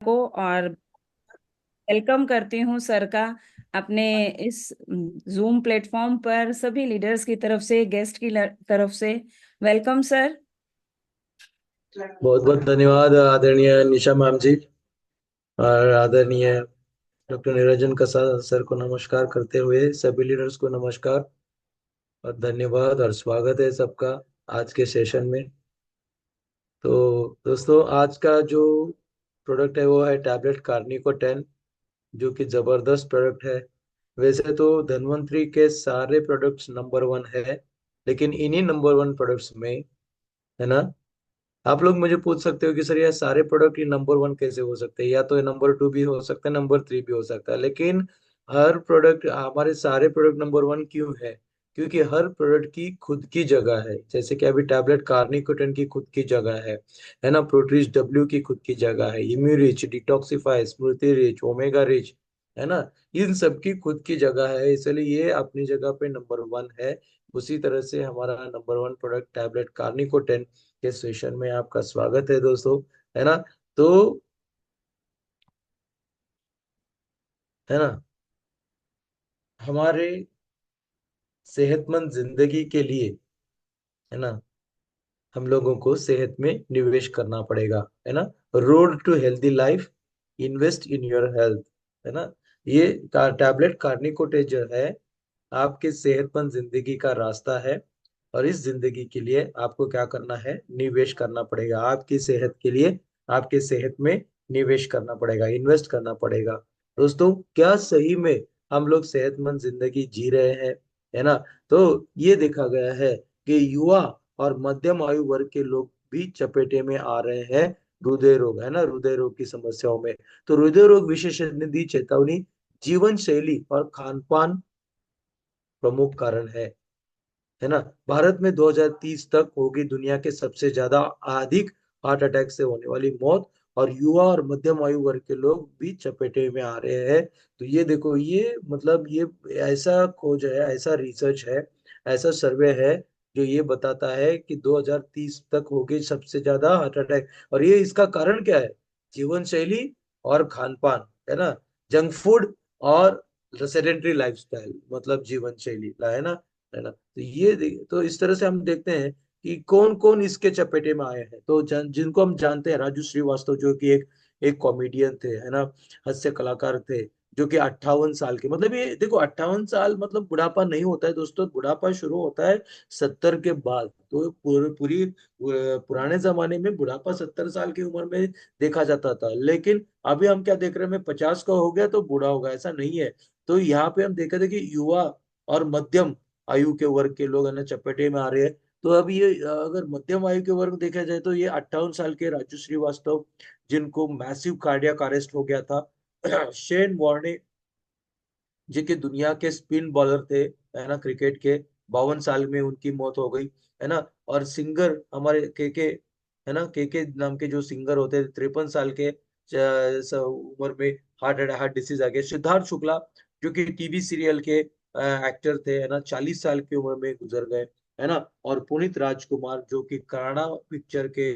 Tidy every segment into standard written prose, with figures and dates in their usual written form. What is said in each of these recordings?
को, और वेलकम करती हूँ सर का अपने इस जूम प्लेटफॉर्म पर, सभी लीडर्स की तरफ से, गेस्ट की तरफ से। Welcome sir. बहुत बहुत धन्यवाद आदरणीय निशा मैम जी और आदरणीय डॉक्टर निरंजन कसा सर को नमस्कार करते हुए सभी लीडर्स को नमस्कार और धन्यवाद और स्वागत है सबका आज के सेशन में। तो दोस्तों, आज का जो प्रोडक्ट है वो है टैबलेट कार्निको 10, जो कि जबरदस्त प्रोडक्ट है। वैसे तो धन्वंतरी के सारे प्रोडक्ट्स नंबर वन है, लेकिन इन्हीं नंबर वन प्रोडक्ट्स में, है ना, आप लोग मुझे पूछ सकते हो कि सर ये सारे प्रोडक्ट ही नंबर वन कैसे हो सकते हैं, या तो ये नंबर टू भी हो सकता है, नंबर थ्री भी हो सकता है, लेकिन हर प्रोडक्ट, हमारे सारे प्रोडक्ट नंबर वन क्यों है? क्योंकि हर प्रोडक्ट की खुद की जगह है। जैसे कि अभी टैबलेट कार्निकोटेन की खुद की जगह है ना, प्रोट्रीज डब्ल्यू की खुद की जगह है, इम्यूरिच, डिटॉक्सिफाई, स्मृति रिच, ओमेगा रिच, है ना, इन सब की खुद की जगह है, इसलिए ये अपनी जगह पे नंबर वन है। उसी तरह से हमारा नंबर वन प्रोडक्ट टैबलेट कार्निकोटेन के सेशन में आपका स्वागत है दोस्तों, है ना। तो, है ना, हमारे सेहतमंद जिंदगी के लिए, है ना, हम लोगों को सेहत में निवेश करना पड़ेगा, है ना। Road to healthy life, invest in your health, है ना। ये टैबलेट कार्निकोटेज जो है, आपके सेहतमंद जिंदगी का रास्ता है। और इस जिंदगी के लिए आपको क्या करना है? निवेश करना पड़ेगा आपकी सेहत के लिए। आपके सेहत में निवेश करना पड़ेगा, इन्वेस्ट करना पड़ेगा। दोस्तों, क्या सही में हम लोग सेहतमंद जिंदगी जी रहे हैं? है ना। तो ये देखा गया है कि युवा और मध्यम आयु वर्ग के लोग भी चपेटे में आ रहे हैं हृदय रोग, है ना, हृदय रोग की समस्याओं में। तो हृदय रोग विशेषज्ञ ने दी चेतावनी, जीवन शैली और खान पान प्रमुख कारण है ना। भारत में 2030 तक होगी दुनिया के सबसे ज्यादा अधिक हार्ट अटैक से होने वाली मौत, और युवा और मध्यम आयु वर्ग के लोग भी चपेटे में आ रहे हैं। तो ये देखो, ये मतलब ये ऐसा खोज है, ऐसा रिसर्च है, ऐसा सर्वे है जो ये बताता है कि 2030 तक होगी सबसे ज्यादा हार्ट अटैक। और ये इसका कारण क्या है? जीवन शैली और खान पान, है ना, जंक फूड और सेडेंट्री लाइफस्टाइल, मतलब जीवन शैली, है ना। तो तो इस तरह से हम देखते हैं कि कौन कौन इसके चपेटे में आए हैं। तो जिनको हम जानते हैं, राजू श्रीवास्तव, जो कि एक एक कॉमेडियन थे, है ना, हास्य कलाकार थे, जो कि 58 साल के, मतलब ये देखो, 58 साल मतलब बुढ़ापा नहीं होता है दोस्तों, बुढ़ापा शुरू होता है 70 के बाद। तो पुराने जमाने में बुढ़ापा 70 साल की उम्र में देखा जाता था, लेकिन अभी हम क्या देख रहे हैं? 50 का हो गया तो बूढ़ा होगा, ऐसा नहीं है। तो यहाँ पे हम देखा था कि युवा और मध्यम आयु के वर्ग के लोग है ना चपेटे में आ रहे हैं। तो अब ये अगर मध्यम आयु के वर्ग देखा जाए तो ये 58 साल के राजू श्रीवास्तव, जिनको मैसिव कार्डियक अरेस्ट हो गया था। शेन वॉर्ने, जो कि दुनिया के स्पिन बॉलर थे, है ना, क्रिकेट के, 52 साल में उनकी मौत हो गई, है ना। और सिंगर हमारे के, है ना, के नाम के जो सिंगर होते थे, 53 साल के उम्र में हार्ट हार्ट डिसीज आ गया। सिद्धार्थ शुक्ला, जो कि टीवी सीरियल के एक्टर थे, है ना, 40 साल की उम्र में गुजर गए, है ना। और पुनीत राजकुमार, जो कि कन्नड़ा पिक्चर के,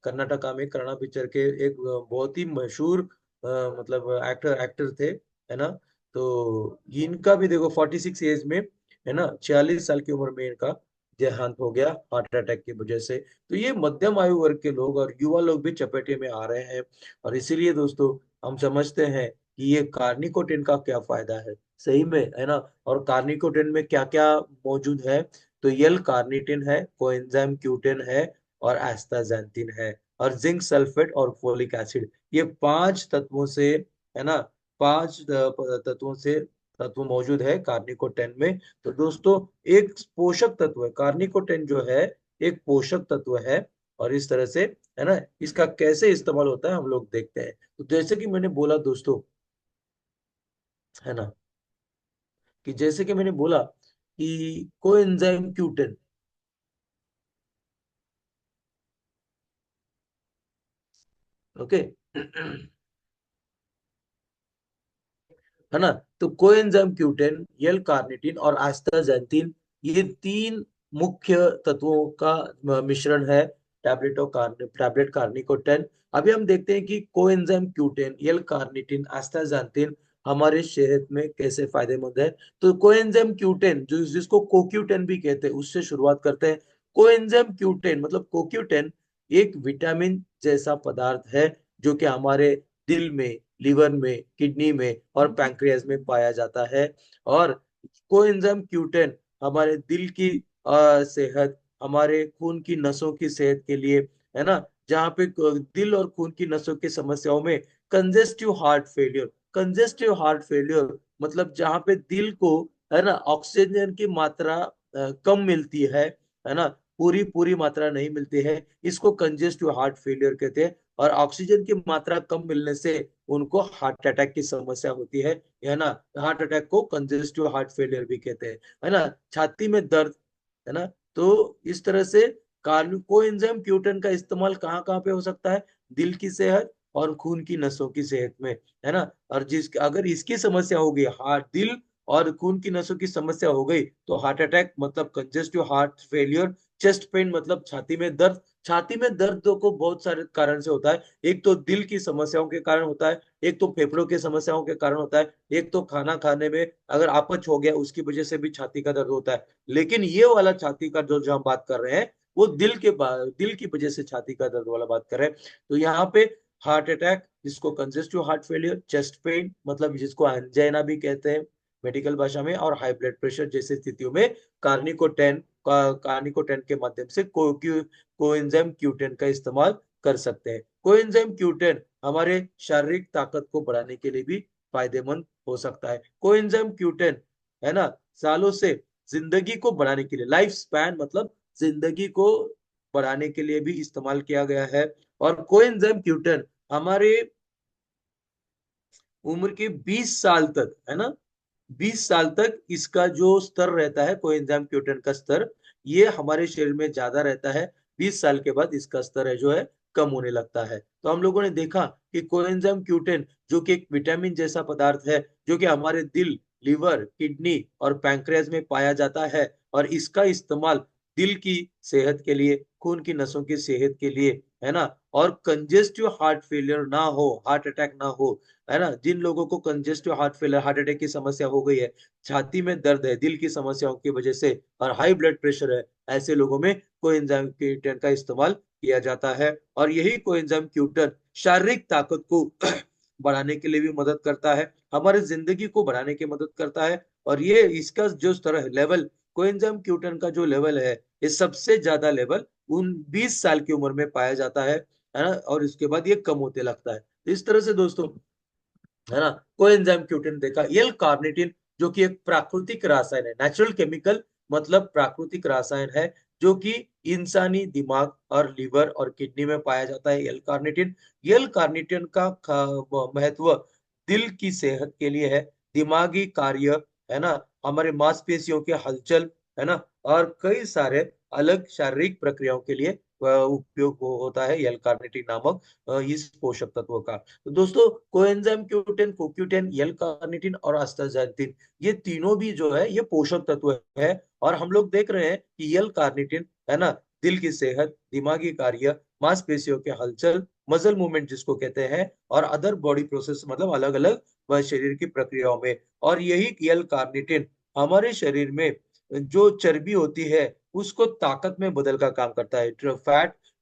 कर्नाटका में कन्नड़ा पिक्चर के एक बहुत ही मशहूर मतलब एक्टर एक्टर थे, है ना। तो इनका भी देखो 46 एज में, है ना, 46 साल की उम्र में इनका देहांत हो गया हार्ट अटैक की वजह से। तो ये मध्यम आयु वर्ग के लोग और युवा लोग भी चपेटे में आ रहे हैं। और इसीलिए दोस्तों, हम समझते हैं कि ये कार्निकोटिन का क्या फायदा है सही में, है ना। और कार्निकोटिन में क्या क्या मौजूद है? तो यल कार्निटिन है, कोएंजाइम क्यूटेन है, और एस्टाजेंटिन है, और जिंक सल्फेट और फोलिक एसिड, ये पांच तत्वों से, है ना, पांच तत्वों से तत्व मौजूद है कार्निकोटेन में। तो दोस्तों, एक पोषक तत्व है कार्निकोटेन, जो है एक पोषक तत्व है। और इस तरह से, है ना, इसका कैसे इस्तेमाल होता है हम लोग देखते हैं। तो जैसे कि मैंने बोला दोस्तों, है ना, कि जैसे कि मैंने बोला कि कोएंजाइम क्यूटेन, ओके, है ना। तो कोएंजाइम क्यूटेन, यल कार्निटिन और आस्ताजेंटिन, ये तीन मुख्य तत्वों का मिश्रण है, टैबलेट कार्निकोटेन। अभी हम देखते हैं कि कोएंजाइम क्यूटेन, एल कार्निटिन, आस्ताजांथिन हमारे सेहत में कैसे फायदेमंद है। तो कोएंजाइम क्यूटेन, जो जिसको कोक्यूटेन भी कहते हैं, उससे शुरुआत करते हैं। कोएंजाइम क्यूटेन मतलब कोक्यूटेन एक विटामिन जैसा पदार्थ है जो कि हमारे दिल में, लिवर में, किडनी में और पैंक्रियाज में पाया जाता है। और कोएंजाइम क्यूटेन हमारे दिल की सेहत, हमारे खून की नसों की सेहत के लिए, है ना, जहाँ पे दिल और खून की नसों की समस्याओं में, कंजेस्टिव हार्ट फेलियर मतलब जहाँ पे दिल को, है ना, ऑक्सीजन की मात्रा कम मिलती है ना, पूरी पूरी मात्रा नहीं मिलती है, इसको कंजेस्टिव हार्ट फेलियर कहते हैं। और ऑक्सीजन की मात्रा कम मिलने से उनको हार्ट अटैक की समस्या होती है ना। हार्ट अटैक को कंजेस्टिव हार्ट फेलियर भी कहते हैं, है ना। छाती में दर्द, है ना। तो इस तरह से कोएंजाइम क्यूटन का इस्तेमाल कहाँ कहाँ पे हो सकता है? दिल की सेहत और खून की नसों की सेहत में, है ना। और जिस अगर इसकी समस्या हो गई, हार्ट, दिल और खून की नसों की समस्या हो गई, तो हार्ट अटैक मतलब congestive heart failure, chest pain मतलब छाती में दर्द। छाती में दर्द को बहुत सारे कारण से होता है। एक तो दिल की समस्याओं के कारण होता है, एक तो फेफड़ों की समस्याओं के कारण होता है, एक तो खाना खाने में अगर अपच हो गया उसकी वजह से भी छाती का दर्द होता है। लेकिन ये वाला छाती का जो जो हम बात कर रहे हैं, वो दिल की वजह से छाती का दर्द वाला बात कर रहे हैं। तो यहाँ पे हार्ट अटैक, जिसको congestive heart failure, chest pain मतलब जिसको एंजाइना भी कहते हैं मेडिकल भाषा में, और हाई ब्लड प्रेशर जैसी स्थितियों में कार्निकोटेन के माध्यम से कोएंजाइम क्यूटेन का इस्तेमाल कर सकते हैं। कोएंजाइम क्यूटेन हमारे शारीरिक ताकत को बढ़ाने के लिए भी फायदेमंद हो सकता है। कोएंजाइम क्यूटेन, है ना, सालों से जिंदगी को बढ़ाने के लिए, लाइफ स्पैन मतलब जिंदगी को बढ़ाने के लिए भी इस्तेमाल किया गया है। और कोएंजाइम क्यूटेन हमारे उम्र के 20 साल तक, है ना, 20 साल तक इसका जो स्तर रहता है, कोएंजाइम क्यूटेन का स्तर, ये हमारे शरीर में ज्यादा रहता है। 20 साल के बाद इसका स्तर है जो है कम होने लगता है। तो हम लोगों ने देखा कि कोएंजाइम क्यूटेन जो कि एक विटामिन जैसा पदार्थ है, जो कि हमारे दिल, लिवर, किडनी और पैंक्रियाज में पाया जाता है, और इसका इस्तेमाल दिल की सेहत के लिए, खून की नसों की सेहत के लिए, है ना, और कंजेस्टिव हार्ट फेलियर ना हो, हार्ट अटैक ना हो, है ना। जिन लोगों को congestive heart failure, heart attack की समस्या हो गई है, छाती में दर्द है दिल की समस्याओं की वजह से, और हाई ब्लड प्रेशर है, ऐसे लोगों में कोएंजाइम क्यूटन का इस्तेमाल किया जाता है। और यही कोएंजाइम क्यूटन शारीरिक ताकत को बढ़ाने के लिए भी मदद करता है, हमारे जिंदगी को बढ़ाने की मदद करता है। और ये इसका जो स्तर है, लेवल, कोएंजाइम क्यूटन का जो लेवल है, ये सबसे ज्यादा लेवल उन 20 साल की उम्र में पाया जाता है ना। और इसके बाद ये कम होते लगता है। इस तरह से दोस्तों, है ना, कोएंजाइम क्यूटिन देखा। एल कार्निटिन जो कि एक प्राकृतिक रसायन है, नेचुरल केमिकल मतलब प्राकृतिक रसायन है, जो कि इंसानी दिमाग और लिवर और किडनी में पाया जाता है। एल कार्निटिन, एल कार्निटिन का महत्व दिल की सेहत के लिए है, दिमागी कार्य, है ना, हमारे मांसपेशियों के हलचल, है ना, और कई सारे अलग शारीरिक प्रक्रियाओं के लिए उपयोग होता है एल कार्निटिन नामक इस पोषक तत्व का। तो दोस्तों, कोएंजाइम क्यूटेन, कोक्यूटेन, एल कार्निटिन और अस्थाक्साइलिन, ये तीनों भी जो है ये पोषक तत्व है। और हम लोग देख रहे हैं कि एल कार्निटिन, है ना, दिल की सेहत, दिमागी कार्य, मांसपेशियों के हलचल, मसल मूवमेंट जिसको कहते हैं, और अदर बॉडी प्रोसेस मतलब अलग अलग शरीर की प्रक्रियाओं में। और यही एल कार्निटिन हमारे शरीर में जो चर्बी होती है उसको ताकत में बदल का काम करता है।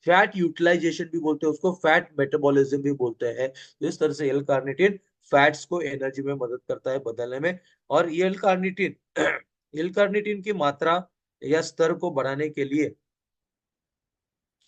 फैट यूटिलाइजेशन भी बोलते हैं उसको, फैट मेटाबॉलिज्म भी बोलते हैं। तो इस तरह से एल कार्निटिन फैट्स को एनर्जी में मदद करता है बदलने में। और ये एल कार्निटिन एल कार्निटिन की मात्रा या स्तर को बढ़ाने के लिए,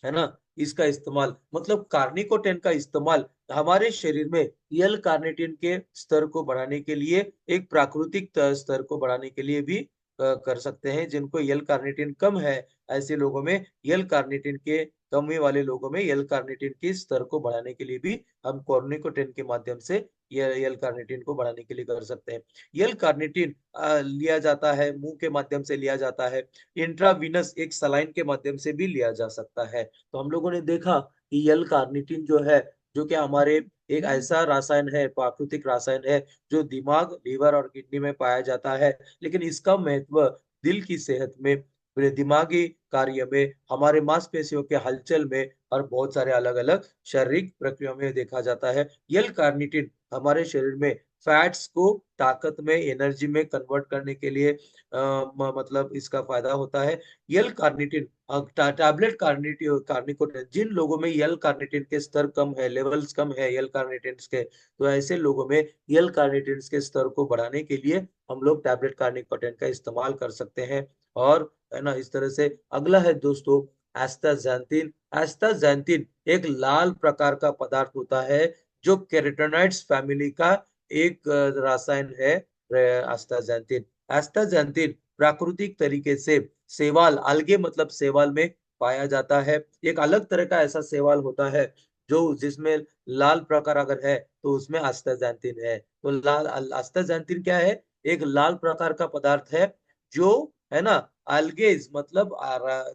है ना, इसका इस्तेमाल मतलब कार्निकोटेन का इस्तेमाल हमारे शरीर में एल कार्निटिन के स्तर को बढ़ाने के लिए, एक प्राकृतिक स्तर को बढ़ाने के लिए भी कर सकते हैं। जिनको एल कार्निटिन कम है, ऐसे लोगों में, एल कार्निटिन के कमी वाले लोगों में एल कार्निटिन के स्तर को बढ़ाने के लिए भी हम कार्निकोटेन के माध्यम से ये एल कार्निटिन को बढ़ाने के लिए कर सकते हैं। एल कार्निटिन लिया जाता है, मुंह के माध्यम से लिया जाता है, इंट्रावीनस एक सलाइन के माध्यम से भी लिया जा सकता है। तो हम लोगों ने देखा कि एल कार्निटिन जो है, जो कि हमारे एक ऐसा रासायन है, प्राकृतिक रासायन है, जो दिमाग, लीवर और किडनी में पाया जाता है। लेकिन इसका महत्व दिल की सेहत में, फिर दिमागी कार्य में, हमारे मांसपेशियों के हलचल में, और बहुत सारे अलग अलग शारीरिक प्रक्रियाओं में देखा जाता है। यल कार्निटिन हमारे शरीर में फैट्स को ताकत में, एनर्जी में कन्वर्ट करने के लिए मतलब इसका फायदा होता है। यल कार्निटिन, टैबलेट कार्निटिन, कार्निकोटिन, जिन लोगों में यल कार्निटिन के स्तर कम है, लेवल्स कम है यल कार्निटिन के, तो ऐसे लोगों में यल कार्निटिन के स्तर को बढ़ाने के लिए हम लोग टैबलेट कार्निकोटिन का इस्तेमाल कर सकते हैं। और है ना, इस तरह से अगला है दोस्तों एस्टाजेंथिन। एस्टाजेंथिन एक लाल प्रकार का पदार्थ होता है जो कैरोटीनॉइड्स फैमिली का एक रसायन है, एस्टाजेंथिन। एस्टाजेंथिन प्राकृतिक तरीके से सेवाल, अलगे मतलब सेवाल में पाया जाता है। एक अलग तरह का ऐसा सेवाल होता है जो जिसमें लाल प्रकार अगर है तो उसमें एस्टाजेंथिन है। तो लाल एस्टाजेंथिन क्या है? एक लाल प्रकार का पदार्थ है जो, है ना, अल्गेज मतलब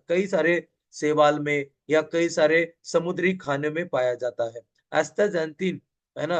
कई सारे सेवाल में या कई सारे समुद्री खाने में पाया जाता है। एस्टाजेंथिन, है ना,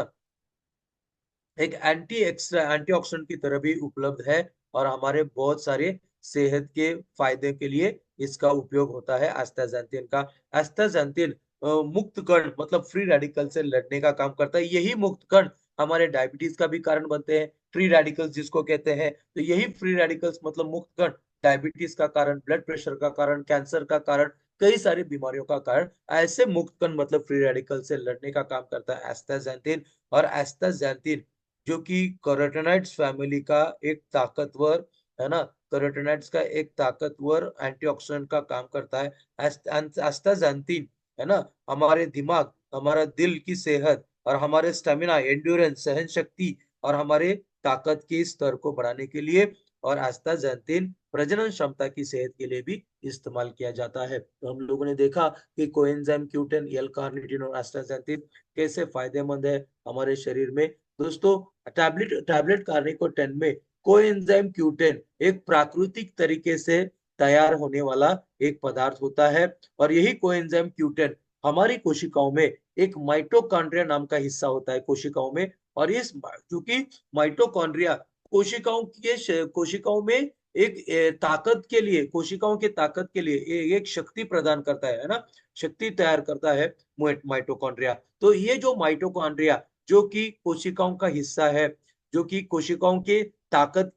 एक एंटीऑक्सीडेंट की तरह भी उपलब्ध है, और हमारे बहुत सारे सेहत के फायदे के लिए इसका उपयोग होता है एस्टाजेंथिन का। एस्टाजेंथिन मुक्त कण मतलब फ्री रेडिकल से लड़ने का काम करता है। यही मुक्त कण हमारे डायबिटीज का भी कारण बनते हैं, फ्री रेडिकल्स जिसको कहते हैं। तो यही फ्री रेडिकल्स मतलब मुक्त कण डायबिटीज का कारण, ब्लड प्रेशर का कारण, कैंसर का कारण, कई सारी बीमारियों का कारण, ऐसे मुक्त कण मतलब फ्री रेडिकल से लड़ने का काम करता है एस्टाजेंथिन। और एस्टाजेंथिन जो कि कैरोटीनॉइड्स फैमिली का एक ताकतवर, है ना, कैरोटीनॉइड्स का एक ताकतवर एंटीऑक्सीडेंट का काम करता है। एस्टाजेंथिन, है ना, हमारे दिमाग, हमारा दिल की सेहत और हमारे स्टेमिना, एंड्योरेंस, सहन शक्ति और हमारे ताकत के स्तर को बढ़ाने के लिए, और एस्टाजेंथिन प्रजनन क्षमता की सेहत के लिए भी इस्तेमाल किया जाता है। तो हम लोगों ने देखा कि कोएंजाइम Q10, एल कार्निटिन और एस्टाजेंथिन कैसे फायदेमंद है हमारे शरीर में। दोस्तों, टैबलेट टैबलेट कार्निकोटेन में कोएंजाइम Q10 एक प्राकृतिक तरीके से तैयार होने वाला एक पदार्थ होता है, और यही कोएंजाइम Q10 हमारी कोशिकाओं में एक माइटोकॉन्ड्रिया नाम का हिस्सा होता है कोशिकाओं में। और इस क्योंकि माइटोकॉन्ड्रिया कोशिकाओं में एक ताकत के लिए, कोशिकाओं के ताकत के लिए एक शक्ति प्रदान करता है ना, शक्ति तैयार करता है माइटोकॉन्ड्रिया। तो ये जो माइटोकॉन्ड्रिया जो कि कोशिकाओं का हिस्सा है, जो कि कोशिकाओं के ताकत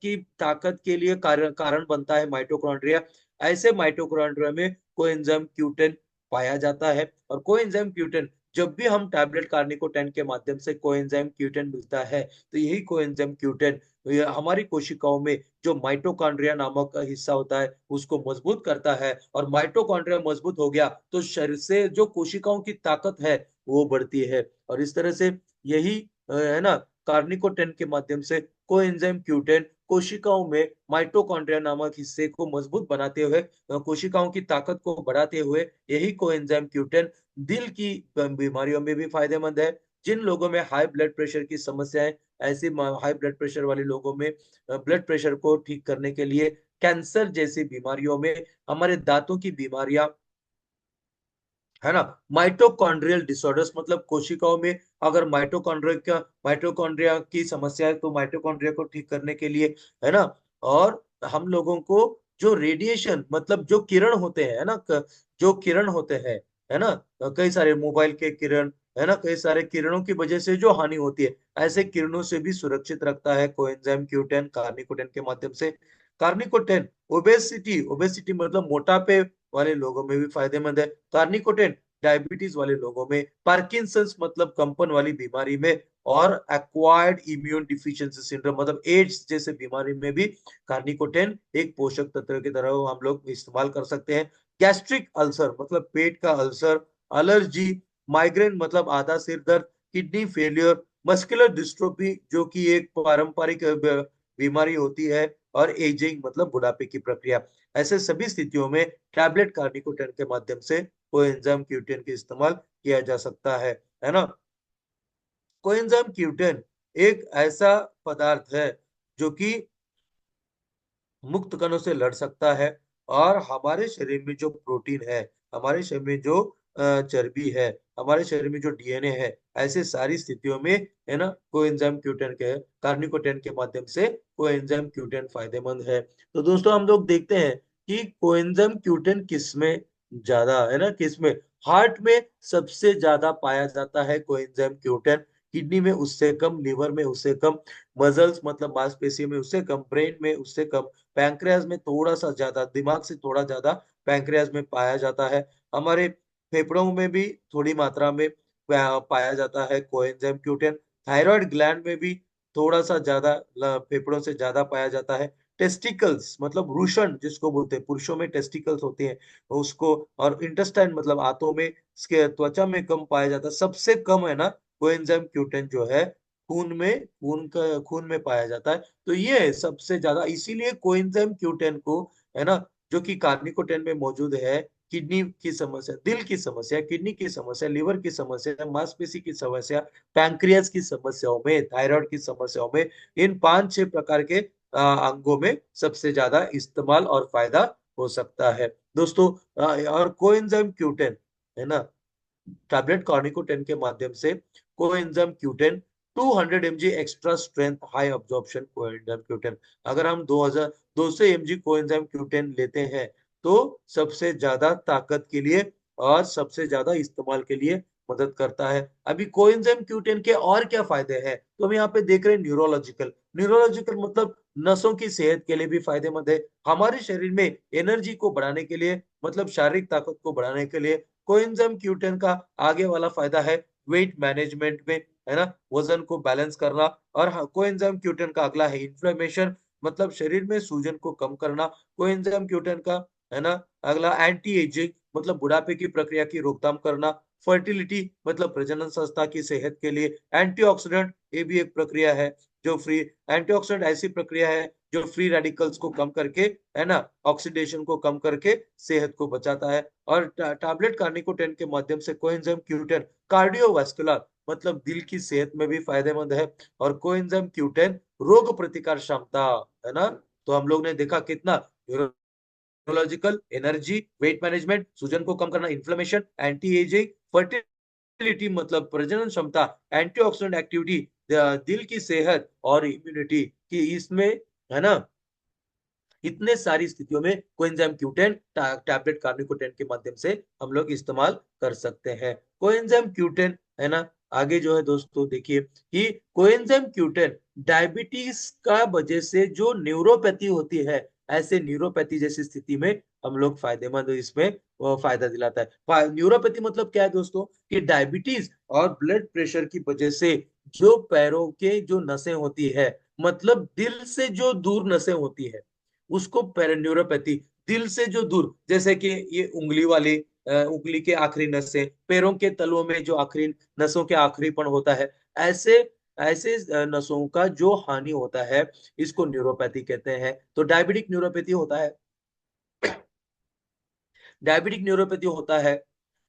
के लिए कारण बनता है माइटोकॉन्ड्रिया, ऐसे माइटोकॉन्ड्रिया में कोएंजाइम Q10 पाया जाता है। और कोएंजाइम Q10, जब भी हम टैबलेट कार्निकोटेन के माध्यम से कोएंजाइम Q10 मिलता है, तो यही कोएंजाइम Q10 हमारी कोशिकाओं में जो माइटोकॉन्ड्रिया नामक हिस्सा होता है उसको मजबूत करता है। और माइटोकॉन्ड्रिया मजबूत हो गया तो शरीर से जो कोशिकाओं की ताकत है वो बढ़ती है। और इस तरह से यही है ना, कार्निकोटेन के माध्यम से कोएंजाइम Q10 कोशिकाओं में माइटोकॉन्ड्रिया नामक हिस्से को मजबूत बनाते हुए, कोशिकाओं की ताकत को बढ़ाते हुए, यही कोएंजाइम Q10 दिल की बीमारियों में भी फायदेमंद है। जिन लोगों में हाई ब्लड प्रेशर की समस्या है, ऐसी हाई ब्लड प्रेशर वाले लोगों में ब्लड प्रेशर को ठीक करने के लिए, कैंसर जैसी बीमारियों में, हमारे दांतों की बीमारियां, है ना, माइटोकॉन्ड्रियल डिसऑर्डर्स मतलब कोशिकाओं में अगर माइटोकॉन्ड्रिया की समस्या है तो माइटोकॉन्ड्रिया को ठीक करने के लिए, है ना। और हम लोगों को जो रेडिएशन मतलब जो किरण होते हैं, है ना, जो किरण होते हैं, है ना, कई सारे मोबाइल के किरण, है ना, कई सारे किरणों की वजह से जो हानि होती है, ऐसे किरणों से भी सुरक्षित रखता है कोएंजाइम Q10 कार्निकोटेन के माध्यम से। कार्निकोटेन ओबेसिटी ओबेसिटी मतलब मोटापे वाले लोगों में भी फायदेमंद है। कार्निकोटेन डायबिटीज वाले लोगों में, पार्किंसंस मतलब कंपन वाली बीमारी में, और एक्वायर्ड इम्यून डिफिशियंसी सिंड्रोम मतलब एड्स जैसे बीमारी में भी कार्निकोटेन एक पोषक तत्व की तरह हम लोग इस्तेमाल कर सकते हैं। गैस्ट्रिक अल्सर मतलब पेट का अल्सर, एलर्जी, माइग्रेन मतलब आधा सिर दर्द, किडनी फेलियर, मस्कुलर डिस्ट्रोफी जो कि एक पारंपरिक बीमारी होती है, और एजिंग मतलब बुढ़ापे की प्रक्रिया, ऐसे सभी स्थितियों में टैबलेट कार्निकोटेन के माध्यम से कोएंजाइम Q10 का इस्तेमाल किया जा सकता है ना। कोएंजाइम Q10 एक ऐसा पदार्थ है जो कि मुक्त कणों से लड़ सकता है, और हमारे शरीर में जो प्रोटीन है, हमारे शरीर में जो चर्बी है, हमारे शरीर में जो डीएनए है, ऐसे सारी स्थितियों में, है ना, कोएंजाइम Q10 के कार्निकोटेन के माध्यम से कोएंजाइम Q10 फायदेमंद है। तो दोस्तों हम लोग देखते हैं कि कोएंजाइम क्यूटेन किसमें ज्यादा है ना, किसमें, हार्ट में सबसे ज्यादा पाया जाता है कोएंजाइम क्यूटेन, किडनी में उससे कम, लिवर में उससे कम, मसल्स मतलब मांसपेशियों में उससे कम, ब्रेन में उससे कम, पैंक्रियाज में थोड़ा सा ज्यादा, दिमाग से थोड़ा ज्यादा पैंक्रियाज में पाया जाता है। हमारे फेफड़ों में भी थोड़ी मात्रा में पाया जाता है कोएंजाइम क्यूटेन। थायराइड ग्लैंड में भी थोड़ा सा ज्यादा, फेफड़ों से ज्यादा पाया जाता है। टेस्टिकल्स मतलब वृषण जिसको बोलते हैं, पुरुषों में टेस्टिकल्स होते हैं उसको, और इंटेस्टाइन मतलब आंतों में, इसके त्वचा में कम पाया जाता है। सबसे कम है ना कोएंजाइम क्यूटेन जो है खून में पाया जाता है। तो ये है सबसे ज्यादा, इसीलिए कोएंजाइम क्यूटेन को, है ना, जो कि कार्निकोटेन में मौजूद है, किडनी की समस्या, दिल की समस्या, किडनी की समस्या, लिवर की समस्या, मांसपेशी की समस्या, पैंक्रियाज की समस्याओं में, थायराइड की समस्याओं में, इन 5-6 प्रकार के अंगों में सबसे ज्यादा इस्तेमाल और फायदा हो सकता है दोस्तों। और कोएंजाइम क्यूटेन, है ना, टैबलेट कॉर्निकोटेन के माध्यम से coenzyme Q ten 200 mg extra strength high absorption coenzyme Q ten, अगर हम 200 mg कोएंजाइम क्यूटेन लेते हैं तो सबसे ज्यादा ताकत के लिए और सबसे ज्यादा इस्तेमाल के लिए मदद करता है। अभी कोएंजाइम क्यूटेन के और क्या फायदे हैं, तो हम यहाँ पे देख रहे हैं न्यूरोलॉजिकल। न्यूरोलॉजिकल मतलब नसों की सेहत के लिए भी फायदेमंद है, हमारे शरीर में एनर्जी को बढ़ाने के लिए, मतलब शारीरिक ताकत को बढ़ाने के लिए कोएंजाइम क्यूटेन का आगे वाला फायदा है वेट मैनेजमेंट में, है ना, वजन को बैलेंस करना। और हाँ, कोएंजाइम क्यूटेन का अगला है इन्फ्लेमेशन, मतलब शरीर में सूजन को कम करना। कोएंजाइम क्यूटेन का, है ना, अगला एंटी एजिंग, मतलब बुढ़ापे की प्रक्रिया की रोकथाम करना। फर्टिलिटी मतलब प्रजनन संस्था की सेहत के लिए। एंटीऑक्सीडेंट, ये भी एक प्रक्रिया है जो फ्री, एंटीऑक्सीडेंट ऐसी प्रक्रिया है जो फ्री रेडिकल्स को कम करके, है ना, ऑक्सीडेशन को कम करके सेहत को बचाता है। और टैबलेट कार्निकोटेन के माध्यम से कोएंजाइम क्यूटेन कार्डियोवास्कुलर मतलब दिल की सेहत में भी फायदेमंद है। और कोएंजाइम क्यूटेन रोग प्रतिकार क्षमता, है ना, तो हम लोग ने देखा कितना, न्यूरोलॉजिकल, एनर्जी, वेट मैनेजमेंट, सूजन को कम करना, इन्फ्लेमेशन, एंटी एजिंग, फर्टिलिटी मतलब प्रजनन क्षमता, एंटीऑक्सीडेंट एक्टिविटी, दिल की सेहत और इम्यूनिटी की इसमें, है ना, इतने सारी स्थितियों में कोएंजाइम क्यूटेन टैबलेट कार्निकोटेन के माध्यम से हम लोग इस्तेमाल कर सकते हैं। कोएंजाइम क्यूटेन, है ना, आगे जो है दोस्तों देखिए कि कोएंजाइम क्यूटेन डायबिटीज का वजह से जो न्यूरोपैथी होती है, ऐसे न्यूरोपैथी जैसी स्थिति में हम लोग फायदेमंद इसमें वो फायदा दिलाता है। न्यूरोपैथी मतलब क्या है दोस्तों, कि डायबिटीज और ब्लड प्रेशर की वजह से जो पैरों के जो नसें होती है, मतलब दिल से जो दूर नसें होती है, उसको पेरान्यूरोपैथी, दिल से जो दूर, जैसे कि ये उंगली वाली, उंगली के आखिरी नसें, पैरों के तलुओं में जो आखिरी नसों के आखिरीपन होता है, ऐसे ऐसे नसों का जो हानि होता है, इसको न्यूरोपैथी कहते हैं। तो डायबिटिक न्यूरोपैथी होता है, डायबिटिक न्यूरोपैथी होता है।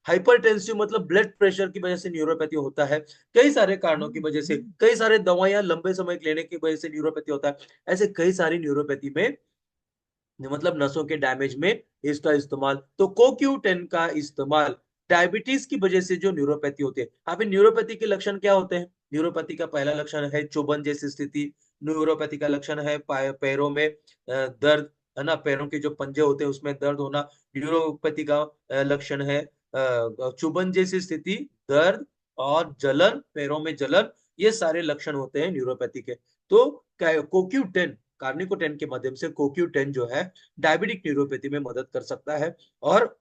हाइपरटेंसिव मतलब ब्लड प्रेशर की वजह से न्यूरोपैथी होता है, कई सारे कारणों की वजह से, कई सारे दवाइयां लंबे समय लेने की वजह से न्यूरोपैथी होता है। ऐसे कई सारी न्यूरोपैथी में, मतलब नसों के डैमेज में इसका इस्तेमाल, तो कोक्यू10 का इस्तेमाल डायबिटीज की वजह से जो न्यूरोपैथी होती है। अभी न्यूरोपैथी के लक्षण क्या होते हैं, न्यूरोपैथी का पहला लक्षण है चुभन जैसी स्थिति। न्यूरोपैथी का लक्षण है पैरों में दर्द, है ना, पैरों के जो पंजे होते हैं उसमें दर्द होना। न्यूरोपैथी का लक्षण है चुभन जैसी स्थिति, दर्द और जलन, पैरों में जलन, ये सारे लक्षण होते हैं न्यूरोपैथी के। तो कोक्यू10, कार्निकोटेन के माध्यम से कोक्यू10 जो है डायबिटिक न्यूरोपैथी में मदद कर सकता है। और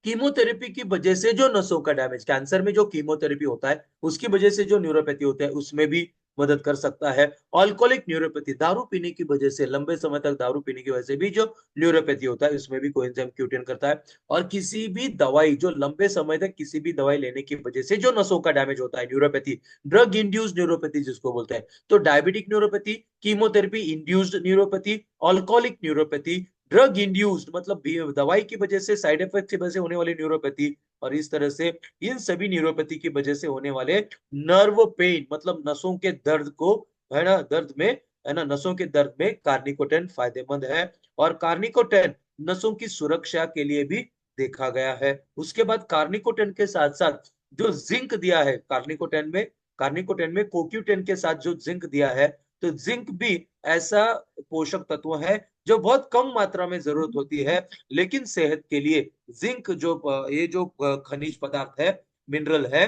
कीमोथेरेपी की वजह से जो नसों का डैमेज, कैंसर में जो कीमोथेरेपी होता है उसकी वजह से जो न्यूरोपैथी होता है उसमें भी मदद कर सकता है। अल्कोहलिक न्यूरोपैथी, दारू पीने की वजह से, लंबे समय तक दारू पीने की वजह से भी जो न्यूरोपैथी होता है उसमें भी कोएंजाइम क्यूटेन करता है। और किसी भी दवाई, जो लंबे समय तक किसी भी दवाई लेने की वजह से जो नसों का डैमेज होता है, न्यूरोपैथी, ड्रग इंड्यूस्ड न्यूरोपैथी जिसको बोलते हैं, तो diabetic neuropathy, chemotherapy induced neuropathy, alcoholic neuropathy, drug induced मतलब दवाई की वजह से, साइड इफेक्ट की वजह से होने वाली न्यूरोपैथी, और इस तरह से इन सभी न्यूरोपैथी की वजह से होने वाले नर्व पेन मतलब नसों के दर्द को, है ना, दर्द में, है ना, नसों के दर्द में कार्निकोटेन फायदेमंद है। और कार्निकोटेन नसों की सुरक्षा के लिए भी देखा गया है। उसके बाद कार्निकोटेन के साथ साथ जो जिंक दिया है कार्निकोटेन में, कार्निकोटेन में कोक्यूटेन के साथ जो जिंक दिया है तो जिंक भी ऐसा पोषक तत्व है जो बहुत कम मात्रा में जरूरत होती है, लेकिन सेहत के लिए जिंक जो ये जो खनिज पदार्थ है, मिनरल है,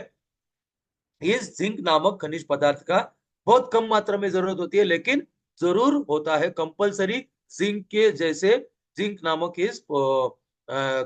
इस जिंक नामक खनिज पदार्थ का बहुत कम मात्रा में जरूरत होती है, लेकिन जरूर होता है कंपलसरी। जिंक के जैसे जिंक नामक इस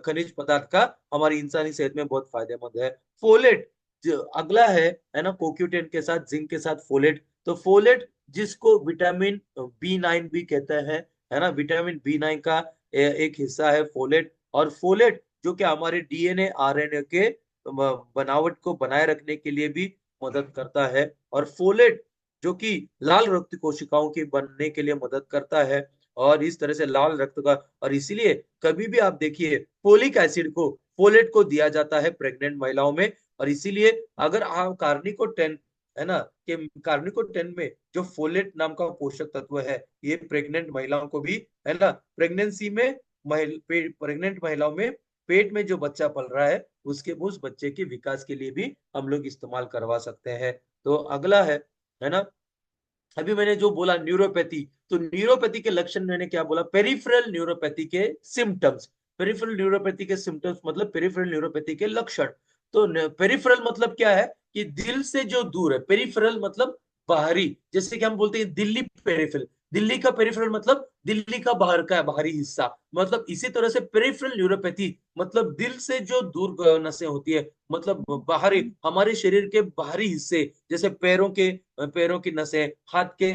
खनिज पदार्थ का हमारी इंसानी सेहत में बहुत फायदेमंद है। फोलेट जो अगला है ना, कोक्यूटेन के साथ जिंक के साथ फोलेट। तो फोलेट जिसको विटामिन B9 भी कहते हैं, है ना, विटामिन B9 का एक हिस्सा है फोलेट। और फोलेट जो कि हमारे DNA RNA के बनावट को बनाए रखने के लिए भी मदद करता है। और फोलेट जो कि लाल रक्त कोशिकाओं के बनने के लिए मदद करता है, और इस तरह से लाल रक्त का, और इसीलिए कभी भी आप देखिए फोलिक एसिड को, फोलेट को दिया जाता है प्रेग्नेंट महिलाओं में। और इसीलिए अगर आप कार्निको 10, है ना, कि कार्निको 10 में जो फोलेट नाम का पोषक तत्व है, ये प्रेग्नेंट महिलाओं को भी, है ना, प्रेगनेंसी में प्रेग्नेंट महिलाओं में पेट में जो बच्चा पल रहा है उसके उस बच्चे के विकास के लिए भी हम लोग इस्तेमाल करवा सकते हैं। तो अगला है ना, अभी मैंने जो बोला न्यूरोपैथी, तो न्यूरोपैथी के लक्षण मैंने क्या बोला, पेरिफेरल न्यूरोपैथी के सिम्टम्स। पेरिफेरल न्यूरोपैथी के सिम्टम्स मतलब पेरिफेरल न्यूरोपैथी के लक्षण। तो पेरिफेरल मतलब क्या है कि दिल से जो दूर है, पेरिफेरल मतलब बाहरी, जैसे कि हम बोलते हैं दिल्ली पेरिफेरल, दिल्ली का पेरिफेरल मतलब दिल्ली का बाहर का बाहरी हिस्सा। मतलब इसी तरह से पेरिफेरल न्यूरोपैथी मतलब दिल से जो दूर नसें होती है, मतलब बाहरी, हमारे शरीर के बाहरी हिस्से, जैसे पैरों की नसें, हाथ के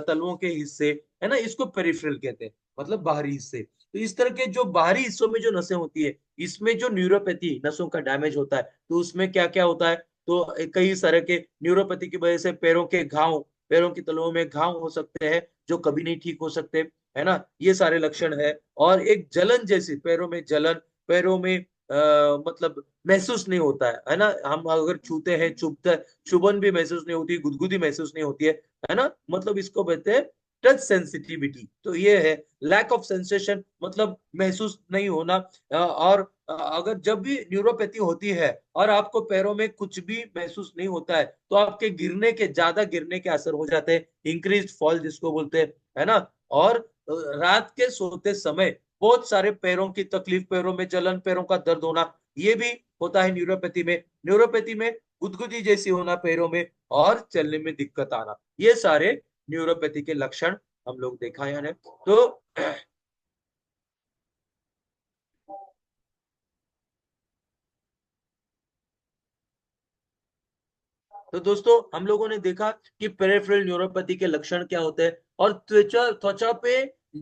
तलुओं के हिस्से, है ना, इसको पेरिफेरल कहते हैं, मतलब बाहरी हिस्से। तो इस तरह के जो बाहरी हिस्सों में जो नसें होती है, इसमें जो न्यूरोपैथी नसों का डैमेज होता है, तो उसमें क्या क्या होता है, तो कई तरह के न्यूरोपैथी की वजह से पैरों के घाव, पैरों की तलुओं में घाव हो सकते हैं जो कभी नहीं ठीक हो सकते, है ना, ये सारे लक्षण है। और एक जलन जैसी, पैरों में जलन, पैरों में मतलब महसूस नहीं होता है ना, हम अगर छूते हैं, चुभते, चुभन भी महसूस नहीं होती, गुदगुदी महसूस नहीं होती है ना, मतलब इसको कहते हैं टच सेंसिटिविटी। तो ये है लैक ऑफ सेंसेशन, मतलब महसूस नहीं होना। और अगर जब भी न्यूरोपैथी होती है और आपको पैरों में कुछ भी महसूस नहीं होता है, तो आपके गिरने के, ज्यादा गिरने के असर हो जाते हैं, इंक्रीज फॉल जिसको बोलते हैं, है ना। और रात के सोते समय बहुत सारे पैरों की तकलीफ, पैरों में जलन, पैरों का दर्द होना, ये भी होता है न्यूरोपैथी में। न्यूरोपैथी में गुदगुदी जैसी होना पैरों में, और चलने में दिक्कत आना, ये सारे न्यूरोपैथी के लक्षण हम लोग देखा है। तो दोस्तों हम लोगों ने देखा कि पेरिफेरल न्यूरोपैथी के लक्षण क्या होते हैं। और त्वचा त्वचा पे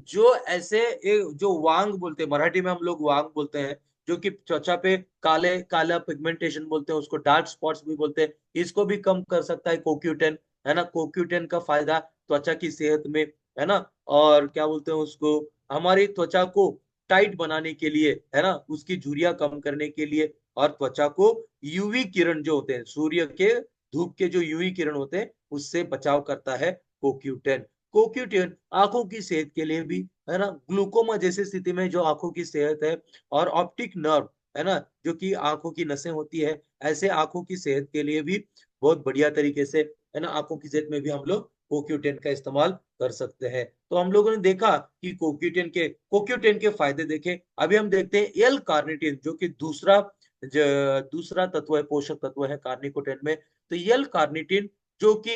जो ऐसे जो वांग बोलते हैं, मराठी में हम लोग वांग बोलते हैं, जो कि त्वचा पे काले काला पिगमेंटेशन बोलते हैं, उसको डार्क स्पॉट्स भी बोलते हैं, इसको भी कम कर सकता है कोक्यूटेन, है ना। कोक्यूटेन का फायदा त्वचा की सेहत में, है ना। और क्या बोलते हैं उसको, हमारी त्वचा को टाइट बनाने के लिए, है ना, उसकी झुर्रियां कम करने के लिए, और त्वचा को यूवी किरण जो होते हैं, सूर्य के धूप के जो यूवी किरण होते हैं उससे बचाव करता है कोक्यूटेन। कोक्यूटेन आंखों की सेहत के लिए भी, है ना, ग्लूकोमा जैसी स्थिति में जो आंखों की सेहत है, और ऑप्टिक नर्व, है ना, जो कि आंखों की नसें होती है, ऐसे आंखों की सेहत के लिए भी बहुत बढ़िया तरीके से, है ना, आंखों की सेहत में भी हम लोग कोक्यूटेन का इस्तेमाल कर सकते हैं। तो हम लोगों ने देखा कि कोक्यूटेन के फायदे देखे। अभी हम देखते हैं एल कार्निटिन, जो कि दूसरा तत्व है, पोषक तत्व है कार्निकोटेन में। तो यल कार्निटिन जो कि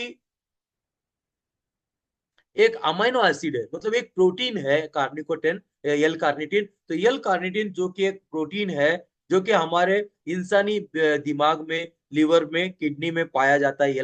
एक अमाइनो एसिड है, मतलब एक प्रोटीन है कार्निकोटेन, यल कार्निटिन। तो यल कार्निटिन जो कि एक प्रोटीन है, जो कि हमारे इंसानी दिमाग में, लिवर में, किडनी में पाया जाता है,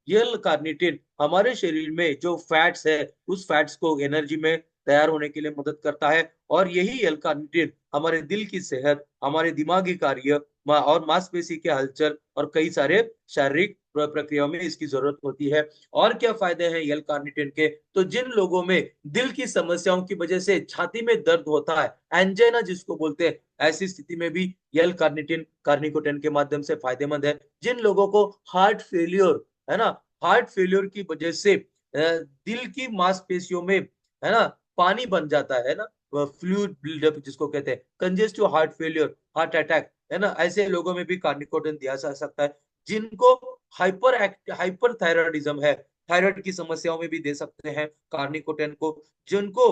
यल कार्निटिन हमारे शरीर में जो फैट्स है, उस फैट्स को एनर्जी में तैयार होने के लिए मदद करता है। और यही यल कार्निटिन हमारे दिल की सेहत, हमारे दिमागी कार्य, और मांसपेशी के हलचल, और कई सारे शारीरिक प्रक्रियाओं में इसकी जरूरत होती है। और क्या फायदे हैं यल कार्निटिन के, तो जिन लोगों में दिल की समस्याओं की वजह से छाती में दर्द होता है, एंजाइना जिसको बोलते हैं, ऐसी स्थिति में भी यल कार्निटिन कार्निकोटिन के माध्यम से फायदेमंद है। जिन लोगों को हार्ट फेलियर, है ना, हार्ट फेलियर की वजह से दिल की मांसपेशियों में, है ना, पानी बन जाता है ना, फ्लूइड बिल्डअप जिसको कहते हैं, congestive heart failure, heart attack, है ना, ऐसे लोगों में भी कार्निकोटिन दिया जा सकता है। जिनको हाइपर थायराइडिज्म है, थायराइड की समस्याओं में भी दे सकते हैं कार्निकोटेन को। जिनको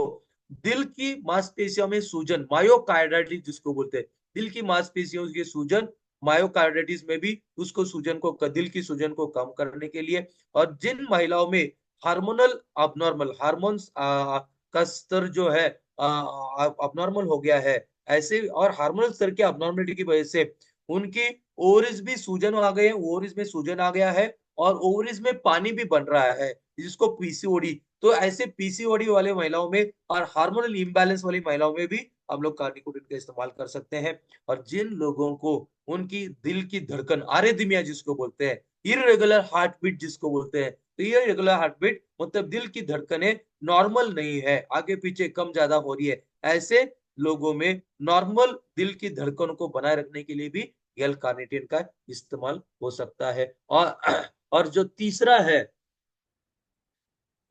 दिल की मांसपेशियों में सूजन, मायोकार्डाइटिस जिसको बोलते हैं, दिल की मांसपेशियों की सूजन, मायोकार्डाइटिस में भी उसको सूजन को, दिल की सूजन को कम करने के लिए, और जिन महिलाओं में हार्मोनल अबनॉर्मल, हार्मोन्स का स्तर जो है अबनॉर्मल हो गया है, ऐसे और हार्मोनल स्तर की अबनॉर्मलिटी की वजह से उनकी ओवरीज भी सूजन आ गए हैं, ओवरीज में सूजन आ गया है और ओवरीज में पानी भी बन रहा है, जिसको पीसीओडी। तो ऐसे पीसीओडी वाले महिलाओं में और हार्मोनल इम्बैलेंस वाली महिलाओं में भी हम लोग कार्निकोटिन का इस्तेमाल कर सकते हैं। और जिन लोगों को उनकी दिल की धड़कन, आरेदमिया जिसको बोलते हैं, इरेगुलर हार्ट बीट जिसको बोलते हैं, तो ये रेगुलर हार्ट बीट मतलब दिल की धड़कनें नॉर्मल नहीं है, आगे पीछे कम ज्यादा हो रही है, ऐसे लोगों में नॉर्मल दिल की धड़कन को बनाए रखने के लिए भी एल कार्निटिन का इस्तेमाल हो सकता है। और जो तीसरा है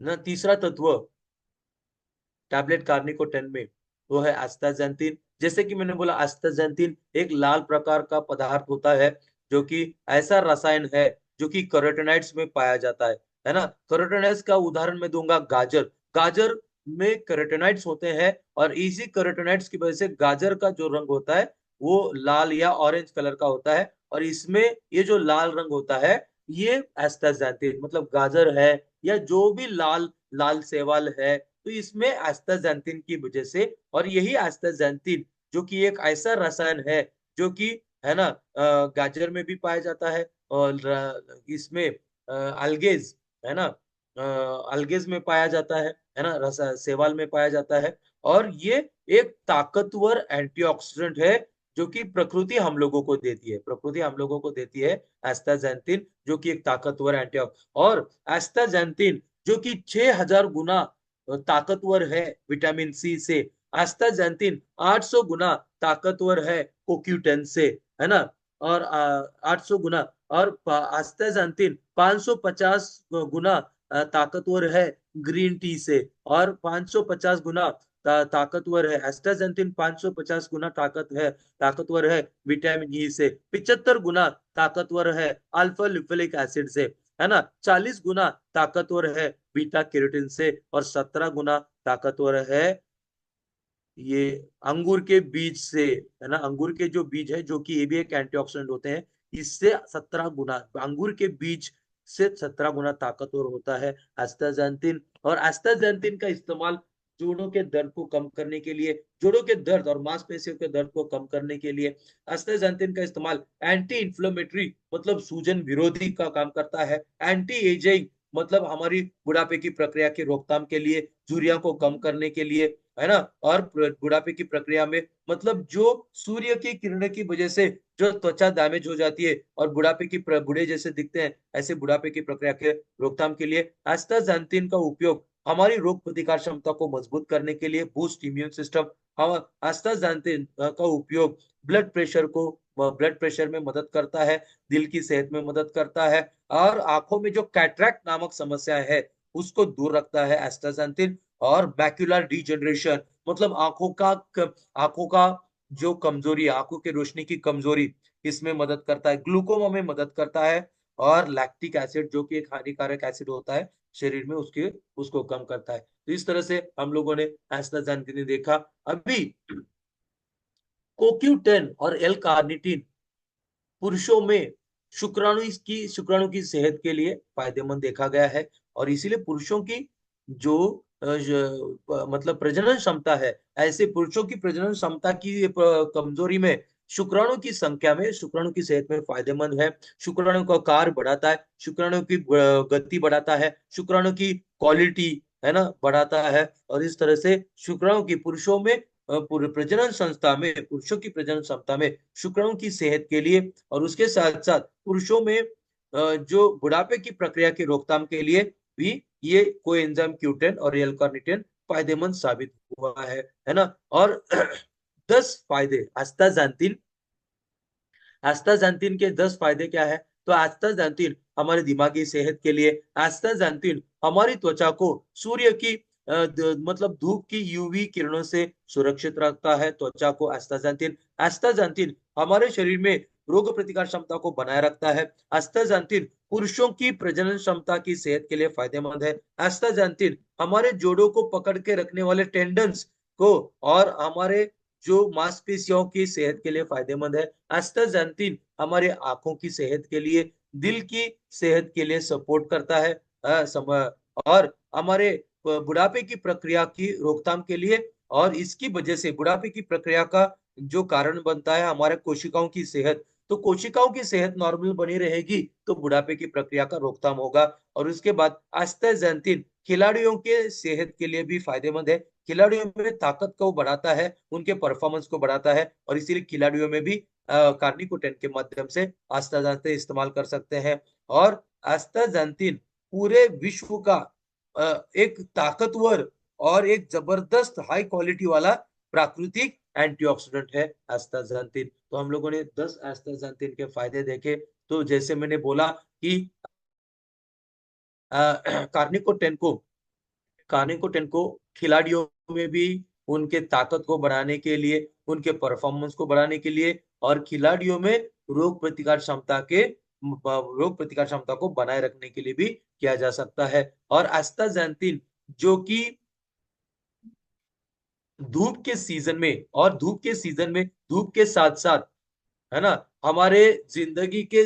ना, तीसरा तत्व टैबलेट कार्निकोटेन में, वो है एस्टाजेंथिन। जैसे कि मैंने बोला, एस्टाजेंथिन एक लाल प्रकार का पदार्थ होता है, जो कि ऐसा रसायन है जो कि कैरोटीनॉइड्स में पाया जाता है ना। कैरोटीनॉइड्स का उदाहरण मैं दूंगा, गाजर। गाजर में कैरोटीनॉइड्स होते हैं और इसी कैरोटीनॉइड्स की वजह से गाजर का जो रंग होता है वो लाल या ऑरेंज कलर का होता है। और इसमें ये जो लाल रंग होता है, ये एस्टाजेंथिन मतलब गाजर है या जो भी लाल लाल सेवाल है, तो इसमें एस्टाजेंथिन की वजह से, और यही एस्टाजेंथिन जो कि एक ऐसा रसायन है जो कि है ना गाजर में भी पाया जाता है, और इसमें अल्गेज है ना, अल्गेज में पाया जाता है ना, सेवाल में पाया जाता है। और ये एक ताकतवर एंटीऑक्सीडेंट है जो कि प्रकृति हम लोगों को देती है, प्रकृति हम लोगों को देती है एस्टाजेंथिन, जो कि एक ताकतवर एंटीऑक्सीडेंट। और एस्टाजेंथिन जो कि 6000 गुना ताकतवर है विटामिन सी से, एस्टाजेंथिन 800 गुना ताकतवर है कोक्यूटेन से, है ना। और 800 गुना, और एस्टाजेंथिन 550 गुना ताकतवर है ग्रीन टी से, और 550 गुना ताकतवर है एस्टाजेंथिन, 550 गुना ताकतवर है विटामिन ई से, 75 गुना ताकतवर है अल्फा लिपोलिक एसिड से, है ना, 40 गुना ताकतवर है बीटा कैरोटीन से, और 17 गुना ताकतवर है ये अंगूर के बीज से, है ना। अंगूर के जो बीज है, जो कि ये भी एक एंटीऑक्सीडेंट होते हैं, इससे 17 गुना, अंगूर के बीज से 17 गुना ताकतवर होता है एस्टाजेंथिन। और एस्टाजेंथिन का इस्तेमाल जोड़ों के दर्द को कम करने के लिए, जोड़ों के दर्द और मांसपेशियों के दर्द को कम करने के लिए एस्टाजेंथिन का इस्तेमाल एंटी इंफ्लेमेटरी मतलब सूजन विरोधी का काम करता है, एंटी एजिंग मतलब हमारी बुढ़ापे की प्रक्रिया की रोकथाम के लिए, झुर्रियों को कम करने के लिए, है ना। और बुढ़ापे की प्रक्रिया में मतलब जो सूर्य की किरणों की वजह से जो त्वचा डैमेज हो जाती है और बुढ़ापे की बूढ़े जैसे दिखते हैं, ऐसे बुढ़ापे की प्रक्रिया के रोकथाम के लिए एस्टाजेंथिन का उपयोग हमारी रोग प्रतिकार क्षमता को मजबूत करने के लिए, बूस्ट इम्यून सिस्टम। हम एस्टाजेंथिन का उपयोग ब्लड प्रेशर में मदद करता है, दिल की सेहत में मदद करता है, और आंखों में जो कैटरैक्ट नामक समस्या है उसको दूर रखता है एस्टाजेंथिन। और मैक्युलर डिजेनरेशन मतलब आंखों का जो कमजोरी, आंखों की रोशनी की कमजोरी, इसमें मदद करता है, ग्लूकोमा में मदद करता है, और लैक्टिक एसिड जो कि एक हानिकारक एसिड होता है शरीर में, उसको कम करता है। तो इस तरह से हम लोगों ने एस्टाजेंथिन देखा। अभी कोक्यूटेन और एल कार्निटिन पुरुषों में शुक्राणु की सेहत के लिए फायदेमंद देखा गया है। और इसीलिए पुरुषों की जो मतलब प्रजनन क्षमता है, ऐसे पुरुषों की प्रजनन क्षमता की कमजोरी में शुक्राणु की संख्या में, शुक्राणु की सेहत में फायदेमंद है। शुक्राणु का कार्य बढ़ाता है, शुक्राणु की गति बढ़ाता है, शुक्राणु की क्वालिटी है ना बढ़ाता है। और इस तरह से शुक्राणु की पुरुषों में प्रजनन संस्था में, पुरुषों की प्रजनन क्षमता में शुक्राणु की सेहत के लिए, और उसके साथ साथ पुरुषों में जो बुढ़ापे की प्रक्रिया की रोकथाम के लिए भी ये कोएंजाइम क्यूटेन और एल कार्निटिन फायदेमंद साबित हुआ है ना। और 10 फायदे एस्टाजेंथिन, एस्टाजेंथिन के 10 फायदे क्या है? तो एस्टाजेंथिन हमारे दिमागी सेहत के लिए, एस्टाजेंथिन हमारी त्वचा को सूर्य की मतलब धूप की यूवी किरणों से सुरक्षित रखता है त्वचा को। एस्टाजेंथिन, एस्टाजेंथिन हमारे शरीर में रोग प्रतिकार क्षमता को बनाए रखता है। एस्टाग्जैंथिन पुरुषों की प्रजनन क्षमता की सेहत के लिए फायदेमंद है। एस्टाग्जैंथिन हमारे जोड़ों को पकड़ के रखने वाले टेंडन्स को और हमारे जो मांसपेशियों की सेहत के लिए फायदेमंद है। एस्टाग्जैंथिन हमारे आंखों की सेहत के लिए, दिल की सेहत के लिए सपोर्ट करता है, और हमारे बुढ़ापे की प्रक्रिया की रोकथाम के लिए, और इसकी वजह से बुढ़ापे की प्रक्रिया का जो कारण बनता है हमारे कोशिकाओं की सेहत, तो कोशिकाओं की सेहत नॉर्मल बनी रहेगी तो बुढ़ापे की प्रक्रिया का रोकथाम होगा। और उसके बाद आस्ताजेंटिन खिलाड़ियों के सेहत के लिए भी फायदेमंद है। खिलाड़ियों में ताकत को बढ़ाता है, उनके परफॉर्मेंस को बढ़ाता है, और इसीलिए खिलाड़ियों में भी कार्निकोटेन के माध्यम से आस्ताजेंटिन इस्तेमाल कर सकते हैं। और आस्ताजेंटिन पूरे विश्व का एक ताकतवर और एक जबरदस्त हाई क्वालिटी वाला प्राकृतिक एंटीऑक्सीडेंट है एस्टाग्जैंथिन। तो हम लोगों ने 10 एस्टाग्जैंथिन के फायदे देखे। तो जैसे मैंने बोला कि कार्निकोटेन को कार्निकोटेन को खिलाड़ियों में भी उनके ताकत को बढ़ाने के लिए, उनके परफॉर्मेंस को बढ़ाने के लिए, और खिलाड़ियों में रोग प्रतिकार क्षमता को बनाए रखने के लिए भी किया जा सकता है। और एस्टाग्जैंथिन जो कि धूप के साथ साथ, है ना, हमारे जिंदगी के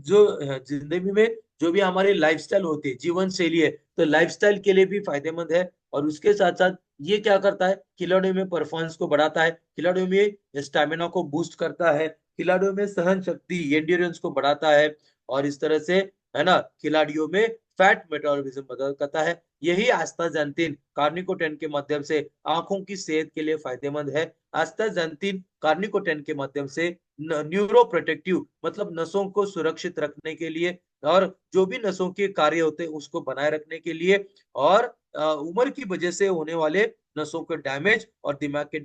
जो जिंदगी में जो भी हमारे लाइफस्टाइल होती है, जीवन शैली है, तो लाइफस्टाइल के लिए भी फायदेमंद है। और उसके साथ साथ ये क्या करता है, खिलाड़ियों में परफॉर्मेंस को बढ़ाता है, खिलाड़ियों में स्टैमिना को बूस्ट करता है, खिलाड़ियों में सहन शक्ति एंड्योरेंस को बढ़ाता है, और इस तरह से, है ना, खिलाड़ियों में फैट मेटाबॉलिज्म मदद करता है। यही आस्ताजेंटिन कार्निकोटेन के माध्यम से आंखों की सेहत के लिए फायदेमंद है। आस्ताजेंटिन कार्निकोटेन के माध्यम से न्यूरो प्रोटेक्टिव मतलब नसों को सुरक्षित रखने के लिए, और जो भी नसों के कार्य होते हैं उसको बनाए रखने के लिए, और उम्र की वजह से होने वाले नसों के डैमेज और दिमाग के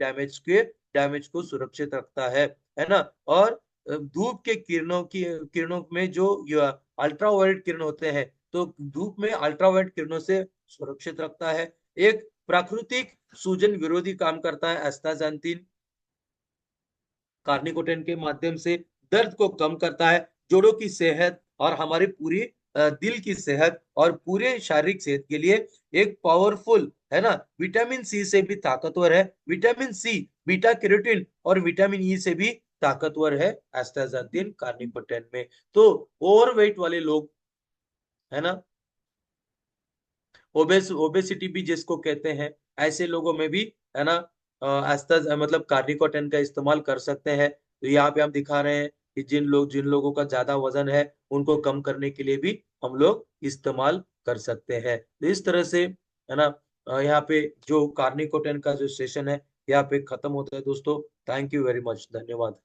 डैमेज को सुरक्षित रखता है ना। और धूप के किरणों में जो अल्ट्रावायलेट किरण होते हैं, तो धूप में अल्ट्रावायलेट किरणों से सुरक्षित रखता है। एक प्राकृतिक सूजन विरोधी काम करता है एस्टाग्जैंथिन कार्निकोटेन के माध्यम से, दर्द को कम करता है, जोड़ों की सेहत और हमारी पूरी दिल की सेहत और पूरे शारीरिक सेहत के लिए एक पावरफुल, है ना, विटामिन सी से भी ताकतवर है। विटामिन सी, बीटा कैरोटीन और विटामिन ई से भी ताकतवर है एस्टाग्जैंथिन कार्निकोटेन में। तो ओवरवेट वाले लोग, है ना, ओबेसिटी भी जिसको कहते हैं, ऐसे लोगों में भी, है ना, मतलब कार्निकोटेन का इस्तेमाल कर सकते हैं। तो यहाँ पे हम दिखा रहे हैं कि जिन लोगों का ज्यादा वजन है उनको कम करने के लिए भी हम लोग इस्तेमाल कर सकते हैं। तो इस तरह से, है ना, यहाँ पे जो कार्निकोटेन का जो सेशन है यहाँ पे खत्म होता है दोस्तों। थैंक यू वेरी मच, धन्यवाद।